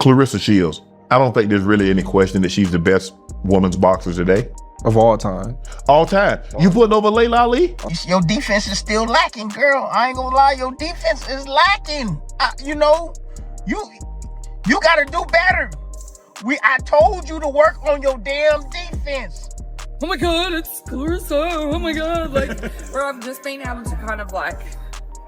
Claressa Shields. I don't think there's really any question that she's the best women's boxer today. Of all time. All time. You putting over Layla Ali? Your defense is still lacking, girl. I ain't gonna lie, your defense is lacking. You gotta do better. I told you to work on your damn defense. Oh my God, it's Claressa. Oh my God, where I've just been able to kind of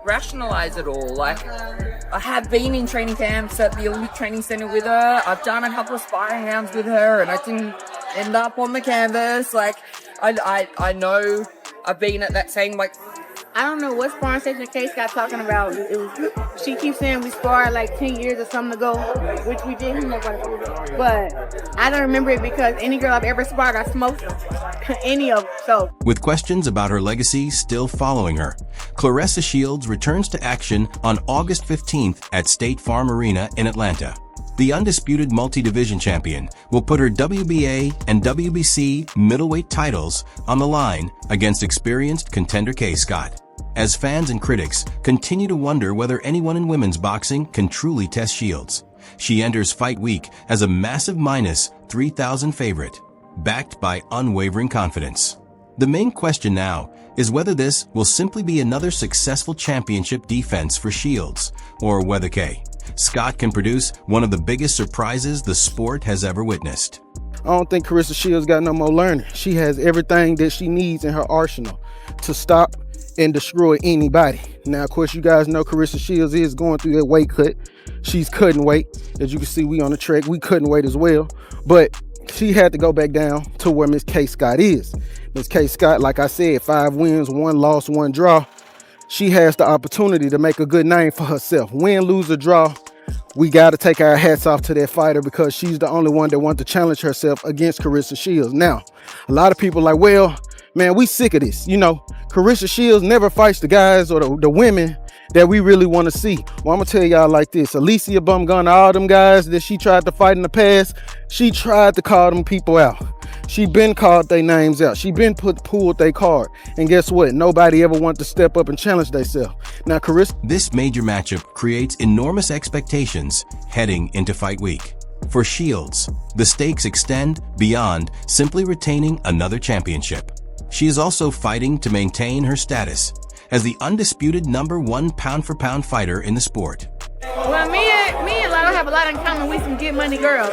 rationalize it all. I have been in training camps at the Olympic Training Center with her. I've done a couple of sparring rounds with her, and I didn't end up on the canvas. I know I've been at that same I don't know what sparring session Kaye Scott talking about. She keeps saying we sparred 10 years or something ago, which we didn't. But I don't remember it because any girl I've ever sparred, I smoked any of them. So. With questions about her legacy still following her, Claressa Shields returns to action on August 15th at State Farm Arena in Atlanta. The undisputed multi-division champion will put her WBA and WBC middleweight titles on the line against experienced contender Kaye Scott. As fans and critics continue to wonder whether anyone in women's boxing can truly test Shields, she enters Fight Week as a massive minus 3,000 favorite, backed by unwavering confidence. The main question now is whether this will simply be another successful championship defense for Shields, or whether Kaye Scott can produce one of the biggest surprises the sport has ever witnessed. I don't think Claressa Shields got no more learning. She has everything that she needs in her arsenal to stop and destroy anybody. Now, of course, you guys know Claressa Shields is going through that weight cut. She's cutting weight. As you can see, we on the track. We cutting weight as well. But she had to go back down to where Miss Kaye Scott is. Miss Kaye Scott, like I said, 5 wins, 1 loss, 1 draw. She has the opportunity to make a good name for herself. Win, lose, or draw, we got to take our hats off to that fighter because she's the only one that wants to challenge herself against Claressa Shields. Now, a lot of people like, well, man, we sick of this. Claressa Shields never fights the guys or the women that we really want to see. Well, I'm going to tell y'all like this. Alicia Bumgarner, all them guys that she tried to fight in the past, she tried to call them people out. She been called their names out. She been pulled their card. And guess what? Nobody ever wanted to step up and challenge themselves. Now, Claressa. This major matchup creates enormous expectations heading into Fight Week. For Shields, the stakes extend beyond simply retaining another championship. She is also fighting to maintain her status as the undisputed #1 pound-for-pound fighter in the sport. Well, me and Lotto have a lot in common. We some get money girls.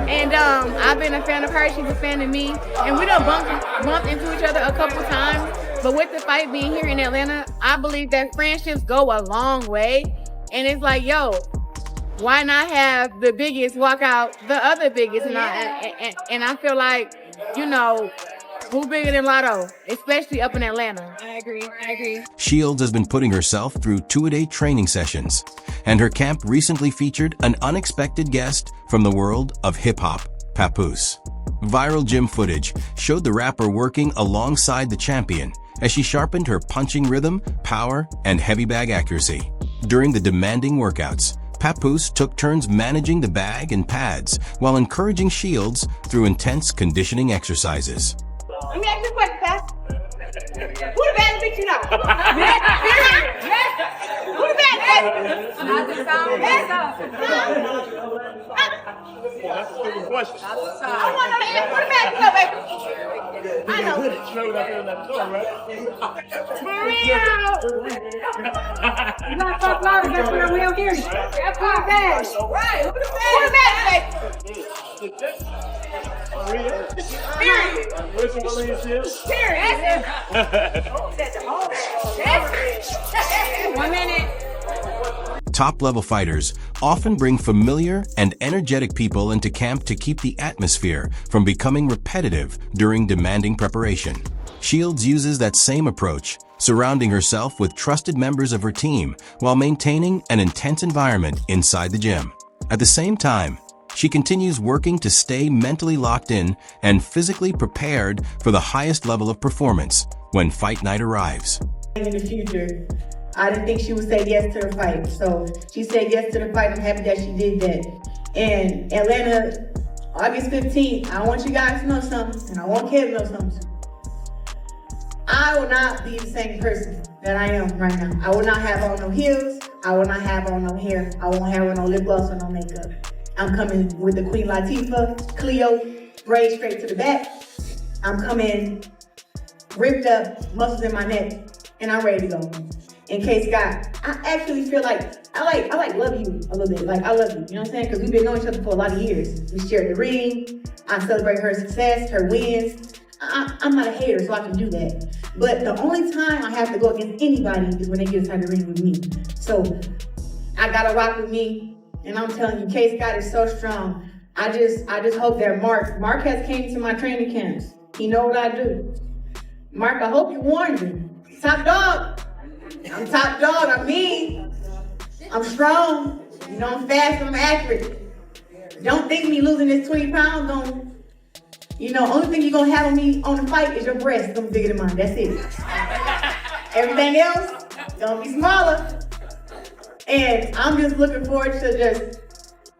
And I've been a fan of her. She's a fan of me. And we done bumped into each other a couple times. But with the fight being here in Atlanta, I believe that friendships go a long way. And it's like, yo, why not have the biggest walk out the other biggest? And I feel like, who bigger than Lotto, especially up in Atlanta? I agree. Shields has been putting herself through 2-a-day training sessions, and her camp recently featured an unexpected guest from the world of hip-hop, Papoose. Viral gym footage showed the rapper working alongside the champion as she sharpened her punching rhythm, power, and heavy bag accuracy. During the demanding workouts, Papoose took turns managing the bag and pads while encouraging Shields through intense conditioning exercises. Let me ask you a question, Pat. Who the baddest bitch you know? Who the baddest? Not the sound. That's a stupid question. I want to know the answer. Who the baddest you know, baby? I know. You gotta talk louder, that's what we don't hear you. That's who the baddest. Right. Who the baddest, baby? Period. Period. 1 minute. Top-level fighters often bring familiar and energetic people into camp to keep the atmosphere from becoming repetitive during demanding preparation. Shields uses that same approach, surrounding herself with trusted members of her team while maintaining an intense environment inside the gym. At the same time, she continues working to stay mentally locked in and physically prepared for the highest level of performance when fight night arrives. In the future, I didn't think she would say yes to the fight. So she said yes to the fight. I'm happy that she did that. And Atlanta, August 15th, I want you guys to know something, and I want Kaye to know something. I will not be the same person that I am right now. I will not have on no heels. I will not have on no hair. I won't have on no lip gloss or no makeup. I'm coming with the Queen Latifah, Cleo, braid straight to the back. I'm coming ripped up, muscles in my neck, and I'm ready to go. And Kaye Scott, I actually feel like I love you a little bit. Like, I love you, you know what I'm saying? Because we've been knowing each other for a lot of years. We shared the ring. I celebrate her success, her wins. I'm not a hater, so I can do that. But the only time I have to go against anybody is when they get inside the ring with me. So I gotta rock with me. And I'm telling you, Kaye Scott is so strong. I just hope that Mark has came to my training camps. He know what I do. Mark, I hope you warned me. Top dog. I'm top dog. I'm mean. I'm strong. You know, I'm fast. I'm accurate. Don't think me losing this 20 pounds on, you know, only thing you're going to have on me on the fight is your breast. It's going to be bigger than mine. That's it. Everything else, going to be smaller. And I'm just looking forward to just...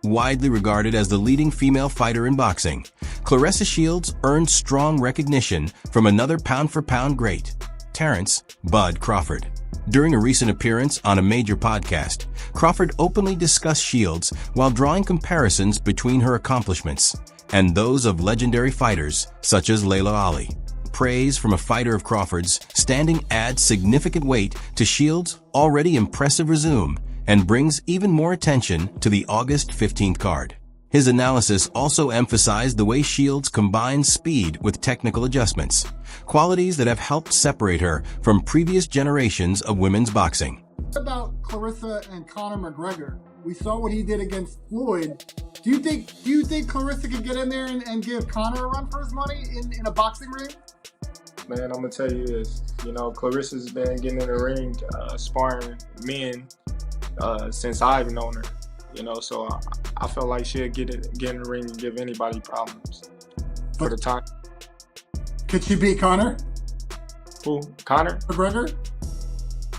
Widely regarded as the leading female fighter in boxing, Claressa Shields earned strong recognition from another pound-for-pound great, Terrence "Bud" Crawford. During a recent appearance on a major podcast, Crawford openly discussed Shields while drawing comparisons between her accomplishments and those of legendary fighters such as Layla Ali. Praise from a fighter of Crawford's standing adds significant weight to Shields' already impressive resume and brings even more attention to the August 15th card. His analysis also emphasized the way Shields combines speed with technical adjustments, qualities that have helped separate her from previous generations of women's boxing. What about Claressa and Conor McGregor? We saw what he did against Floyd. Do you think Claressa could get in there and give Conor a run for his money in a boxing ring? Man, I'm gonna tell you this. You know, Claressa's been getting in the ring, sparring men since I've known her. You know, so I feel like she'll get in the ring and give anybody problems for the time. Could she beat Conor? Who? Conor McGregor?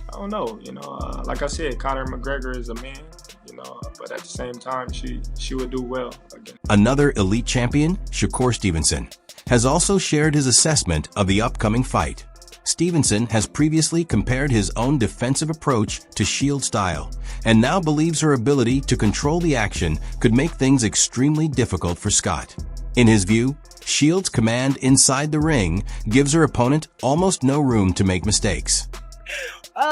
I don't know. You know, like I said, Conor McGregor is a man. You know, but at the same time, she would do well again. Another elite champion, Shakur Stevenson, has also shared his assessment of the upcoming fight. Stevenson has previously compared his own defensive approach to Shields' style and now believes her ability to control the action could make things extremely difficult for Scott. In his view, Shields' command inside the ring gives her opponent almost no room to make mistakes.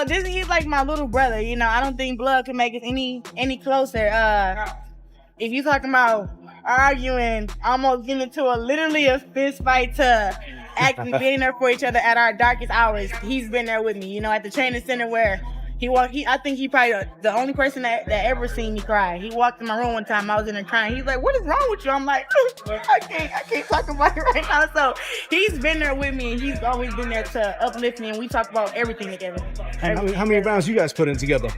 He's like my little brother, you know. I don't think blood can make us any closer. If you talking about arguing, almost getting into literally a fist fight to actually being there for each other at our darkest hours. He's been there with me, you know, at the training center where I think he probably the only person that ever seen me cry. He walked in my room one time, I was in there crying. He's like, "What is wrong with you?" I'm like, I can't talk about it right now. So he's been there with me, and he's always been there to uplift me, and we talk about everything together. How many rounds you guys put in together?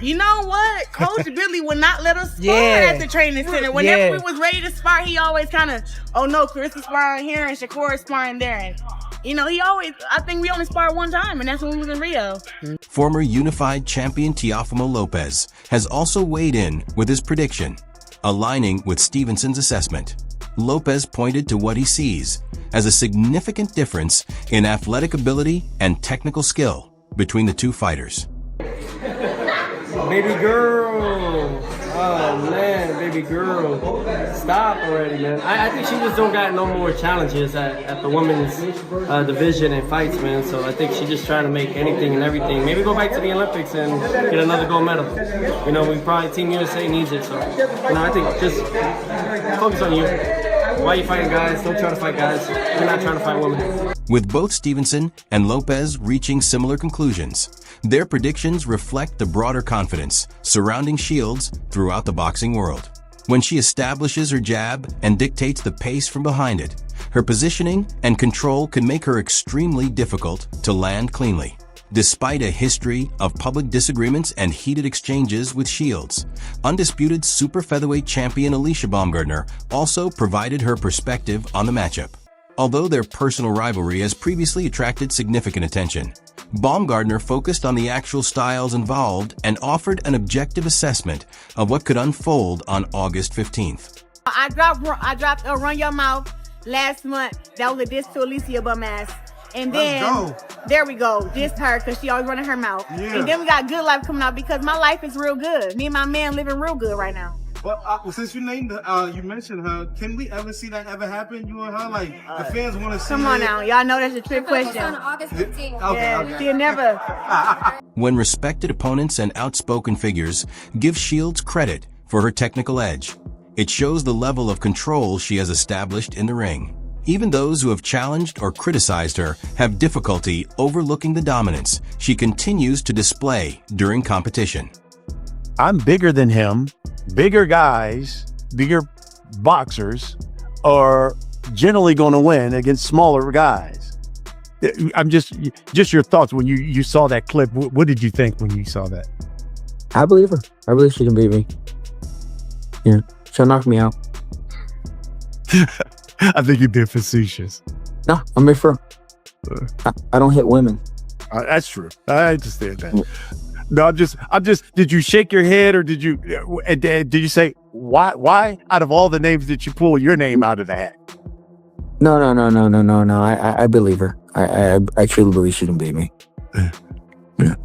You know what? Coach Billy would not let us spar at the training center. Whenever we was ready to spar, he always kind of, "Oh no, Claressa's sparring here and Shakur is sparring there." And, you know, I think we only sparred one time, and that's when we was in Rio. Former unified champion Teofimo Lopez has also weighed in with his prediction, aligning with Stevenson's assessment. Lopez pointed to what he sees as a significant difference in athletic ability and technical skill between the two fighters. Baby girl. Oh man, baby girl. Stop already, man. I think she just don't got no more challenges at the women's division and fights, man. So I think she just trying to make anything and everything. Maybe go back to the Olympics and get another gold medal. You know, Team USA needs it. So, you know, I think just focus on you. Why are you fighting guys? Don't try to fight guys. You're not trying to fight women. With both Stevenson and Lopez reaching similar conclusions, their predictions reflect the broader confidence surrounding Shields throughout the boxing world. When she establishes her jab and dictates the pace from behind it, her positioning and control can make her extremely difficult to land cleanly. Despite a history of public disagreements and heated exchanges with Shields, undisputed super featherweight champion Alicia Baumgardner also provided her perspective on the matchup. Although their personal rivalry has previously attracted significant attention, Baumgardner focused on the actual styles involved and offered an objective assessment of what could unfold on August 15th. I dropped a Run Your Mouth last month. That was a diss to Alicia Bum-ass. And then, there we go, dissed her because she always running her mouth. Yeah. And then we got Good Life coming out because my life is real good. Me and my man living real good right now. Well, since you named her, you mentioned her, can we ever see that ever happen? You and her, like the fans want to see. Come on now, y'all know that's a trick question. On August 15th. Yeah, she'll never. When respected opponents and outspoken figures give Shields credit for her technical edge, it shows the level of control she has established in the ring. Even those who have challenged or criticized her have difficulty overlooking the dominance she continues to display during competition. I'm bigger than him. Bigger guys, bigger boxers are generally going to win against smaller guys. I'm just your thoughts when you saw that clip. What did you think when you saw that? I believe her. I believe she can beat me. Yeah, she'll knock me out. I think you're being facetious. No, I'm here for her. I don't hit women. That's true. I understand that. No, I'm just, did you shake your head or did you say, why out of all the names did you pull your name out of the hat? No. I believe her. I truly believe she can beat me. Yeah,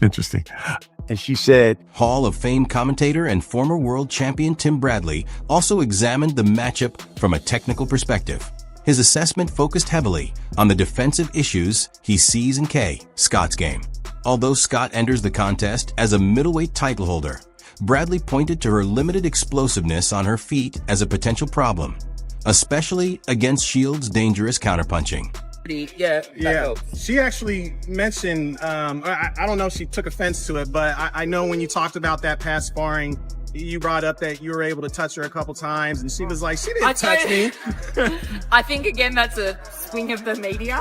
interesting. And she said, Hall of Fame commentator and former world champion Tim Bradley also examined the matchup from a technical perspective. His assessment focused heavily on the defensive issues he sees in Kaye Scott's game. Although Scott enters the contest as a middleweight title holder, Bradley pointed to her limited explosiveness on her feet as a potential problem, especially against Shields' dangerous counterpunching. Yeah. She actually mentioned, I don't know if she took offense to it, but I know when you talked about that past sparring, you brought up that you were able to touch her a couple times, and she was like, she didn't touch me. I think, again, that's a swing of the media.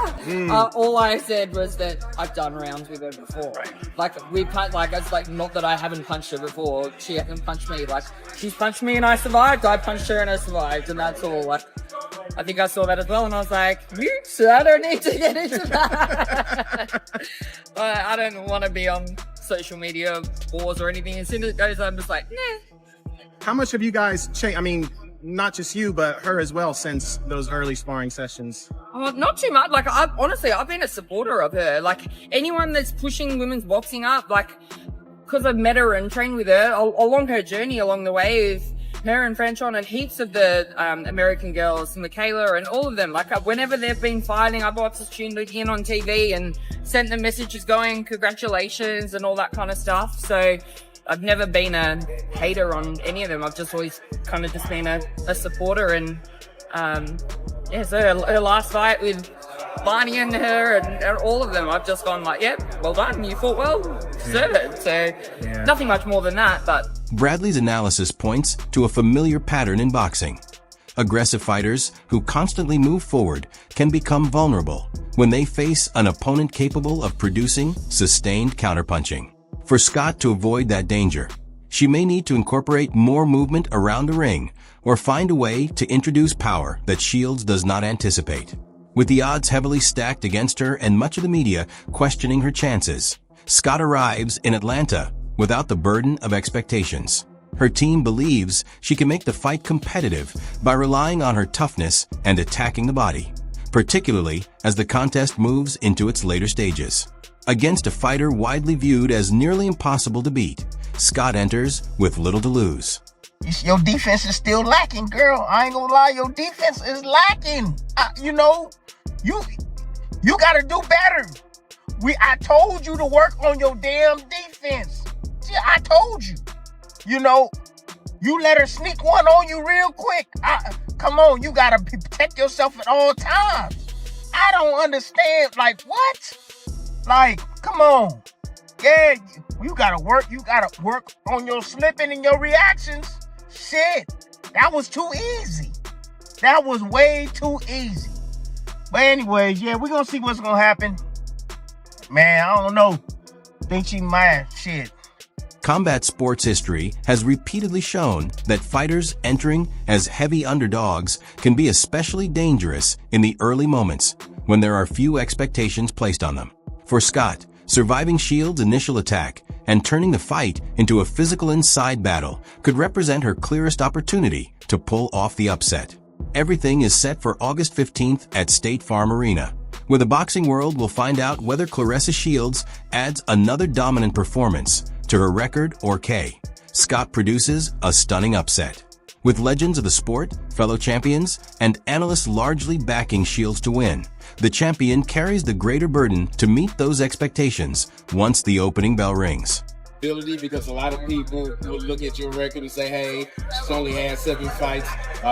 All I said was that I've done rounds with her before. Like, it's like, not that I haven't punched her before. She hasn't punched me. Like, she's punched me and I survived. I punched her and I survived, and that's all. Like, I think I saw that as well, and I was like, oops, I don't need to get into that. I don't want to be on social media wars or anything. As soon as it goes, I'm just like, nah. How much have you guys changed? I mean, not just you, but her as well, since those early sparring sessions? Not too much. Like, I've been a supporter of her. Like, anyone that's pushing women's boxing up, like, because I've met her and trained with her along her journey along the way with her and Franchon and heaps of the American girls, Michaela and all of them. Like, whenever they've been fighting, I've always tuned in on TV and sent them messages going, congratulations and all that kind of stuff. So I've never been a hater on any of them. I've just always kind of just been a supporter. And so her last fight with Barney and her and all of them, I've just gone like, yep, well done, you fought well, deserve it. So nothing much more than that. But Bradley's analysis points to a familiar pattern in boxing. Aggressive fighters who constantly move forward can become vulnerable when they face an opponent capable of producing sustained counterpunching. For Scott to avoid that danger, she may need to incorporate more movement around the ring or find a way to introduce power that Shields does not anticipate. With the odds heavily stacked against her and much of the media questioning her chances, Scott arrives in Atlanta without the burden of expectations. Her team believes she can make the fight competitive by relying on her toughness and attacking the body, particularly as the contest moves into its later stages. Against a fighter widely viewed as nearly impossible to beat, Scott enters with little to lose. Your defense is still lacking, girl. I ain't gonna lie, your defense is lacking. You gotta do better. I told you to work on your damn defense. Yeah, I told you. You let her sneak one on you real quick. Come on, you gotta protect yourself at all times. I don't understand. Like, what? Like, come on. Yeah, you gotta work on your slipping and your reactions. Shit, that was too easy. That was way too easy. But anyways, yeah, we're gonna see what's gonna happen. Man, I don't know. Think she might. Shit. Combat sports history has repeatedly shown that fighters entering as heavy underdogs can be especially dangerous in the early moments when there are few expectations placed on them. For Scott, surviving Shields' initial attack and turning the fight into a physical inside battle could represent her clearest opportunity to pull off the upset. Everything is set for August 15th at State Farm Arena, where the boxing world will find out whether Claressa Shields adds another dominant performance to her record or Kaye Scott produces a stunning upset. With legends of the sport, fellow champions, and analysts largely backing Shields to win, the champion carries the greater burden to meet those expectations once the opening bell rings. Because a lot of people will look at your record and say, hey, she's only had 7 fights.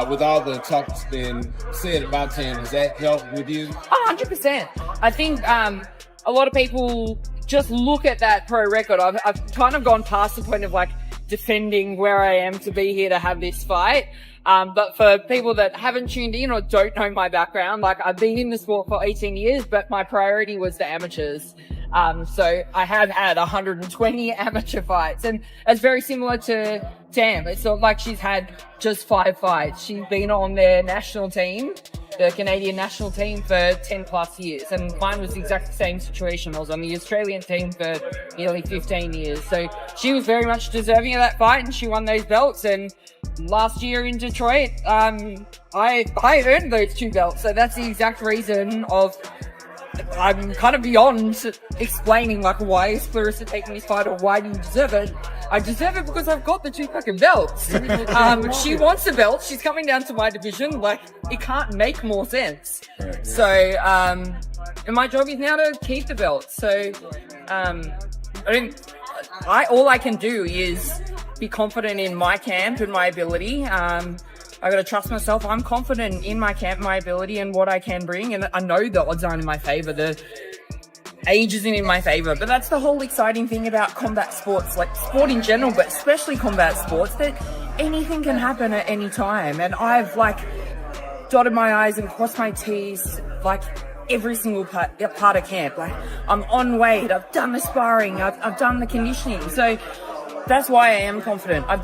With all the talk that's been said about Tam, does that help with you? 100%. I think a lot of people just look at that pro record. I've kind of gone past the point of like defending where I am to be here to have this fight. But for people that haven't tuned in or don't know my background, like I've been in the sport for 18 years, but my priority was the amateurs. So I have had 120 amateur fights, and it's very similar to Tam. It's not like she's had just 5 fights. She's been on their national team, the Canadian national team, for 10 plus years. And mine was the exact same situation. I was on the Australian team for nearly 15 years. So she was very much deserving of that fight, and she won those belts. And last year in Detroit, I earned those 2 belts. So that's the exact reason of I'm kind of beyond explaining like why is Claressa taking this fight or why do you deserve it. I deserve it because I've got the 2 fucking belts. She wants a belt. She's coming down to my division. Like, it can't make more sense. So, and my job is now to keep the belt. So, all I can do is be confident in my camp and my ability. I gotta trust myself. I'm confident in my camp, my ability, and what I can bring. And I know the odds aren't in my favor. The age isn't in my favor. But that's the whole exciting thing about combat sports, like sport in general, but especially combat sports, that anything can happen at any time. And I've like dotted my I's and crossed my T's, like every single part of camp. Like I'm on weight. I've done the sparring. I've done the conditioning. So that's why I am confident. I've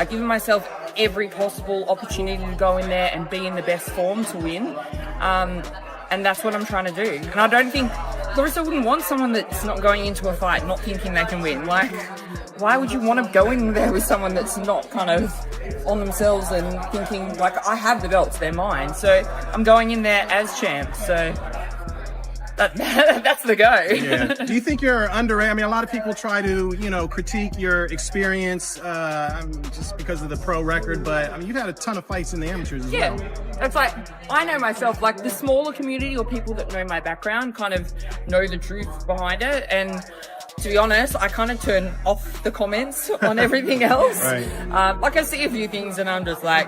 given myself every possible opportunity to go in there and be in the best form to win. And that's what I'm trying to do. And I don't think Claressa wouldn't want someone that's not going into a fight not thinking they can win. Like, why would you want to go in there with someone that's not kind of on themselves and thinking, like, I have the belts, they're mine. So I'm going in there as champ. So that's the go. Yeah. Do you think you're underrated? I mean, a lot of people try to, critique your experience just because of the pro record, but I mean, you've had a ton of fights in the amateurs as well. It's like, I know myself, like the smaller community or people that know my background kind of know the truth behind it. And to be honest, I kind of turn off the comments on everything else. Right. Like I see a few things and I'm just like,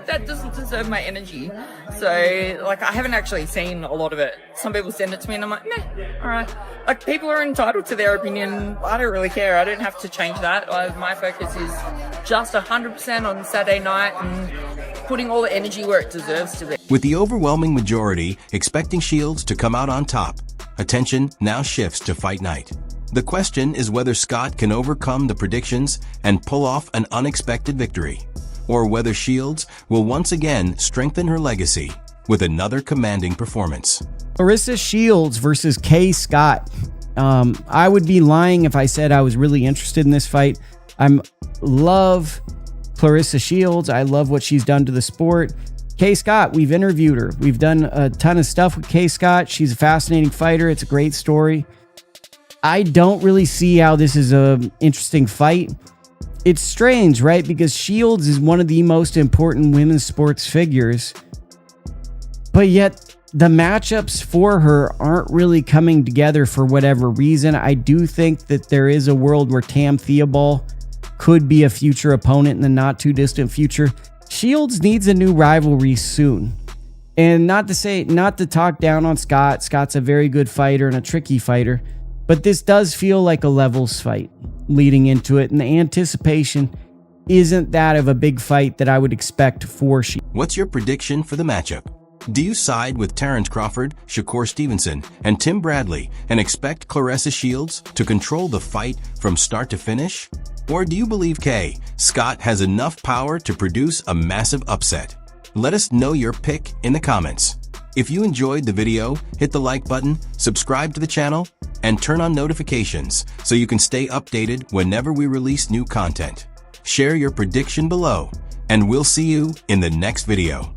that doesn't deserve my energy. So like, I haven't actually seen a lot of it. Some people send it to me and I'm like, all right. Like, people are entitled to their opinion. I don't really care. I don't have to change that. My focus is just 100% on Saturday night and putting all the energy where it deserves to be. With the overwhelming majority expecting Shields to come out on top, attention now shifts to fight night. The question is whether Scott can overcome the predictions and pull off an unexpected victory, or whether Shields will once again strengthen her legacy with another commanding performance. Claressa Shields versus Kaye Scott. I would be lying if I said I was really interested in this fight. I love Claressa Shields. I love what she's done to the sport. Kaye Scott, we've interviewed her. We've done a ton of stuff with Kaye Scott. She's a fascinating fighter. It's a great story. I don't really see how this is an interesting fight. It's strange, right? Because Shields is one of the most important women's sports figures, but yet the matchups for her aren't really coming together for whatever reason. I do think that there is a world where Tam Theobald could be a future opponent in the not too distant future. Shields needs a new rivalry soon. And not to talk down on Scott. Scott's a very good fighter and a tricky fighter. But this does feel like a levels fight leading into it, and the anticipation isn't that of a big fight that I would expect for Shields. What's your prediction for the matchup? Do you side with Terrence Crawford, Shakur Stevenson, and Tim Bradley and expect Claressa Shields to control the fight from start to finish? Or do you believe Kaye Scott has enough power to produce a massive upset? Let us know your pick in the comments. If you enjoyed the video, hit the like button, subscribe to the channel, and turn on notifications so you can stay updated whenever we release new content. Share your prediction below, and we'll see you in the next video.